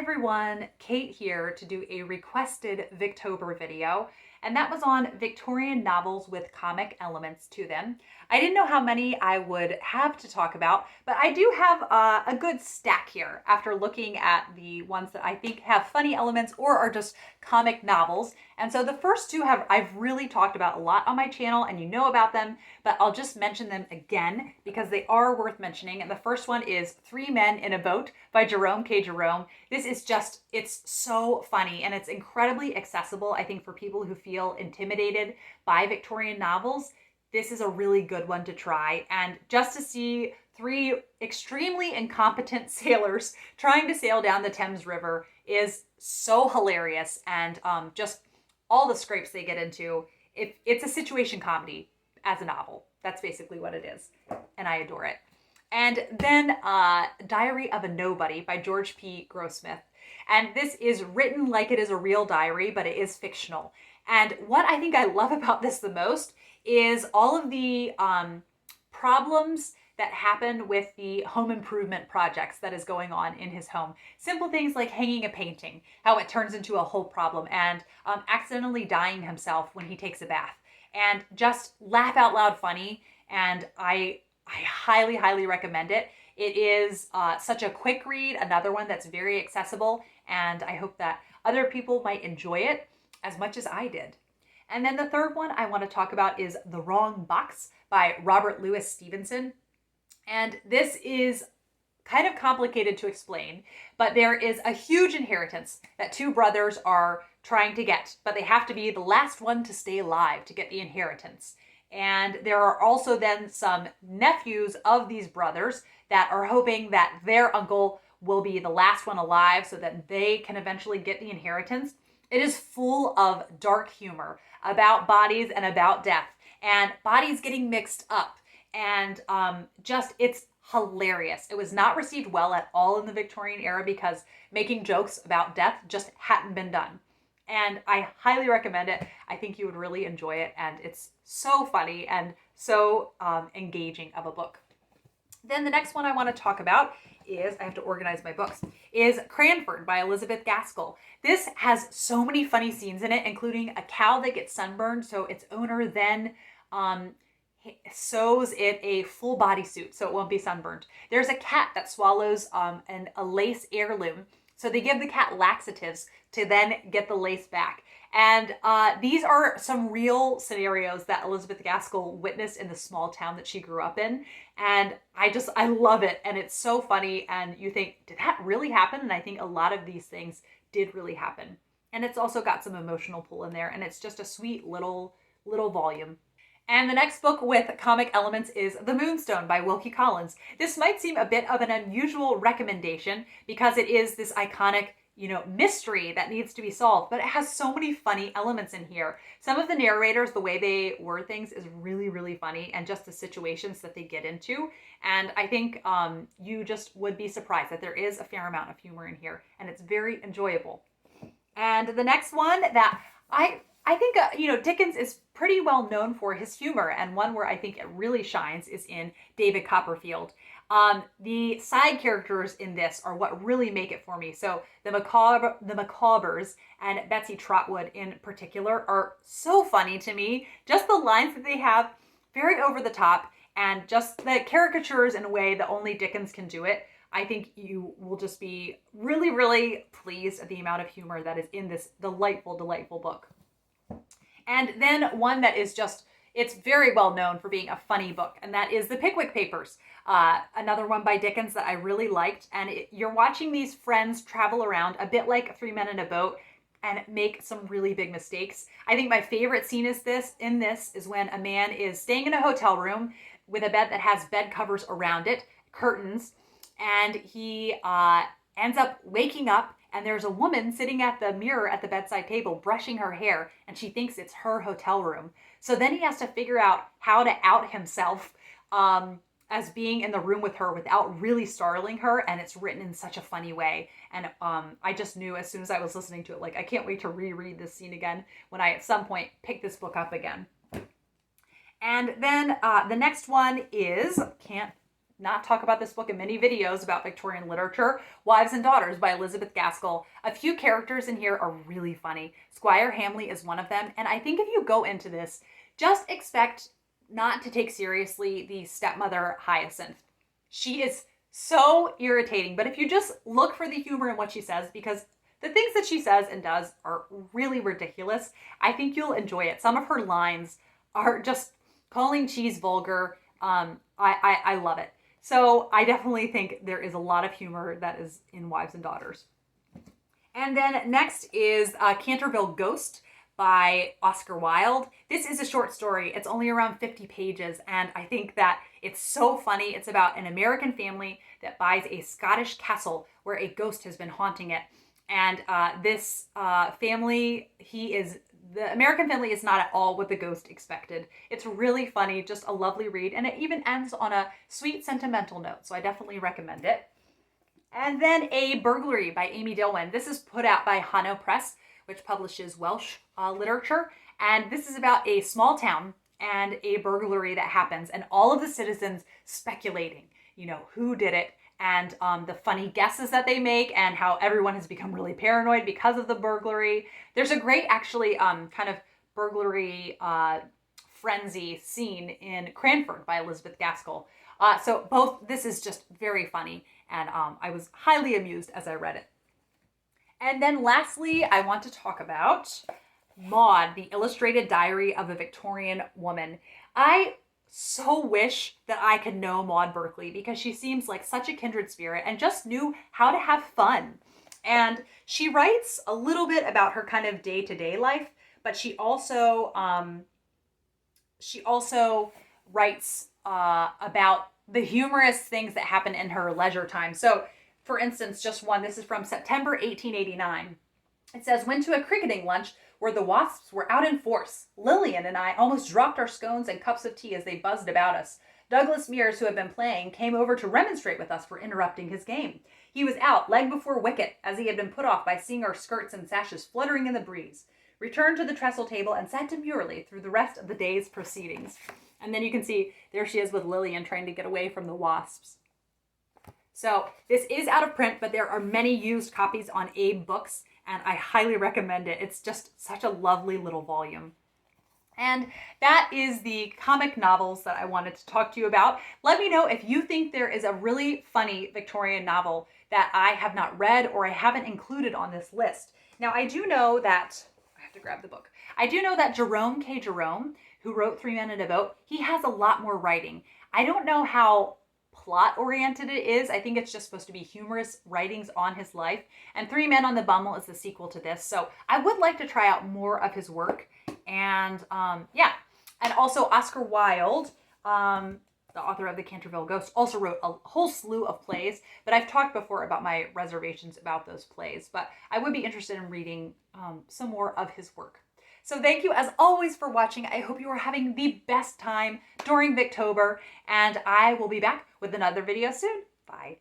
everyone, Kate here to do a requested Victober video, and that was on Victorian novels with comic elements to them. I didn't know how many I would have to talk about, but I do have a good stack here after looking at the ones that I think have funny elements or are just comic novels. And so the first two I've really talked about a lot on my channel, and you know about them, but I'll just mention them again because they are worth mentioning. And the first one is Three Men in a Boat by Jerome. This is just, it's so funny and it's incredibly accessible, I think, for people who feel intimidated by Victorian novels. This is a really good one to try. And just to see three extremely incompetent sailors trying to sail down the Thames River is so hilarious. And just all the scrapes they get into. It's a situation comedy as a novel. That's basically what it is. And I adore it. And then Diary of a Nobody by George P. Grossmith. And this is written like it is a real diary, but it is fictional. And what I think I love about this the most is all of the problems that happen with the home improvement projects that is going on in his home. Simple things like hanging a painting, how it turns into a whole problem, and accidentally dyeing himself when he takes a bath. And just laugh out loud funny, and I highly, highly recommend it. It is such a quick read, another one that's very accessible, and I hope that other people might enjoy it as much as I did. And then the third one I want to talk about is The Wrong Box by Robert Louis Stevenson. And this is kind of complicated to explain, but there is a huge inheritance that two brothers are trying to get, but they have to be the last one to stay alive to get the inheritance. And there are also then some nephews of these brothers that are hoping that their uncle will be the last one alive so that they can eventually get the inheritance. It is full of dark humor about bodies and about death and bodies getting mixed up. And just, it's hilarious. It was not received well at all in the Victorian era because making jokes about death just hadn't been done. And I highly recommend it. I think you would really enjoy it. And it's so funny and so engaging of a book. Then the next one I want to talk about is, I have to organize my books, is Cranford by Elizabeth Gaskell. This has so many funny scenes in it, including a cow that gets sunburned. So its owner then sews it a full bodysuit so it won't be sunburned. There's a cat that swallows a lace heirloom. So they give the cat laxatives to then get the lace back. And these are some real scenarios that Elizabeth Gaskell witnessed in the small town that she grew up in. And I love it. And it's so funny. And you think, did that really happen? And I think a lot of these things did really happen. And it's also got some emotional pull in there. And it's just a sweet little volume. And the next book with comic elements is The Moonstone by Wilkie Collins. This might seem a bit of an unusual recommendation because it is this iconic, mystery that needs to be solved, but it has so many funny elements in here. Some of the narrators, the way they word things is really, really funny, and just the situations that they get into. And I think you just would be surprised that there is a fair amount of humor in here, and it's very enjoyable. And the next one that I think, Dickens is pretty well known for his humor, and one where I think it really shines is in David Copperfield. The side characters in this are what really make it for me. So the Micawbers and Betsy Trotwood in particular are so funny to me. Just the lines that they have, very over the top, and just the caricatures in a way that only Dickens can do it. I think you will just be really, really pleased at the amount of humor that is in this delightful, delightful book. And then one that is just, it's very well known for being a funny book, and that is The Pickwick Papers, another one by Dickens that I really liked. And you're watching these friends travel around a bit like Three Men in a Boat and make some really big mistakes. I think my favorite scene is this is when a man is staying in a hotel room with a bed that has bed covers around it, curtains, and he ends up waking up, and there's a woman sitting at the mirror at the bedside table brushing her hair, and she thinks it's her hotel room. So then he has to figure out how to out himself as being in the room with her without really startling her, and it's written in such a funny way. And I just knew as soon as I was listening to it, like, I can't wait to reread this scene again when I at some point pick this book up again. And then the next one is, can't not talk about this book in many videos about Victorian literature, Wives and Daughters by Elizabeth Gaskell. A few characters in here are really funny. Squire Hamley is one of them, and I think if you go into this, just expect not to take seriously the stepmother Hyacinth. She is so irritating, but if you just look for the humor in what she says, because the things that she says and does are really ridiculous, I think you'll enjoy it. Some of her lines are just calling cheese vulgar. I love it. So I definitely think there is a lot of humor that is in Wives and Daughters. And then next is Canterville Ghost by Oscar Wilde. This is a short story. It's only around 50 pages, and I think that it's so funny. It's about an American family that buys a Scottish castle where a ghost has been haunting it. And this family, the American family is not at all what the ghost expected. It's really funny, just a lovely read, and it even ends on a sweet sentimental note, so I definitely recommend it. And then A Burglary by Amy Dillwyn. This is put out by Hanno Press, which publishes Welsh literature, and this is about a small town and a burglary that happens, and all of the citizens speculating, who did it, and the funny guesses that they make, and how everyone has become really paranoid because of the burglary. There's a great, actually, kind of burglary frenzy scene in Cranford by Elizabeth Gaskell. So this is just very funny, and I was highly amused as I read it. And then lastly, I want to talk about Maud, the Illustrated Diary of a Victorian Woman. I so wish that I could know Maud Berkeley, because she seems like such a kindred spirit and just knew how to have fun. And she writes a little bit about her kind of day-to-day life, but she also writes about the humorous things that happen in her leisure time. So, for instance, just one, this is from September 1889. It says, "Went to a cricketing lunch where the wasps were out in force. Lillian and I almost dropped our scones and cups of tea as they buzzed about us. Douglas Mears, who had been playing, came over to remonstrate with us for interrupting his game. He was out, leg before wicket, as he had been put off by seeing our skirts and sashes fluttering in the breeze. Returned to the trestle table and sat demurely through the rest of the day's proceedings." And then you can see there she is with Lillian trying to get away from the wasps. So this is out of print, but there are many used copies on Abe Books, and I highly recommend it. It's just such a lovely little volume. And that is the comic novels that I wanted to talk to you about. Let me know if you think there is a really funny Victorian novel that I have not read or I haven't included on this list. Now, I do know that, I have to grab the book. I do know that Jerome K. Jerome, who wrote Three Men and a Boat, he has a lot more writing. I don't know how plot-oriented it is. I think it's just supposed to be humorous writings on his life. And Three Men on the Bummel is the sequel to this. So I would like to try out more of his work. And yeah. And also Oscar Wilde, the author of the Canterville Ghost, also wrote a whole slew of plays. But I've talked before about my reservations about those plays. But I would be interested in reading some more of his work. So thank you as always for watching. I hope you are having the best time during Victober, and I will be back with another video soon. Bye.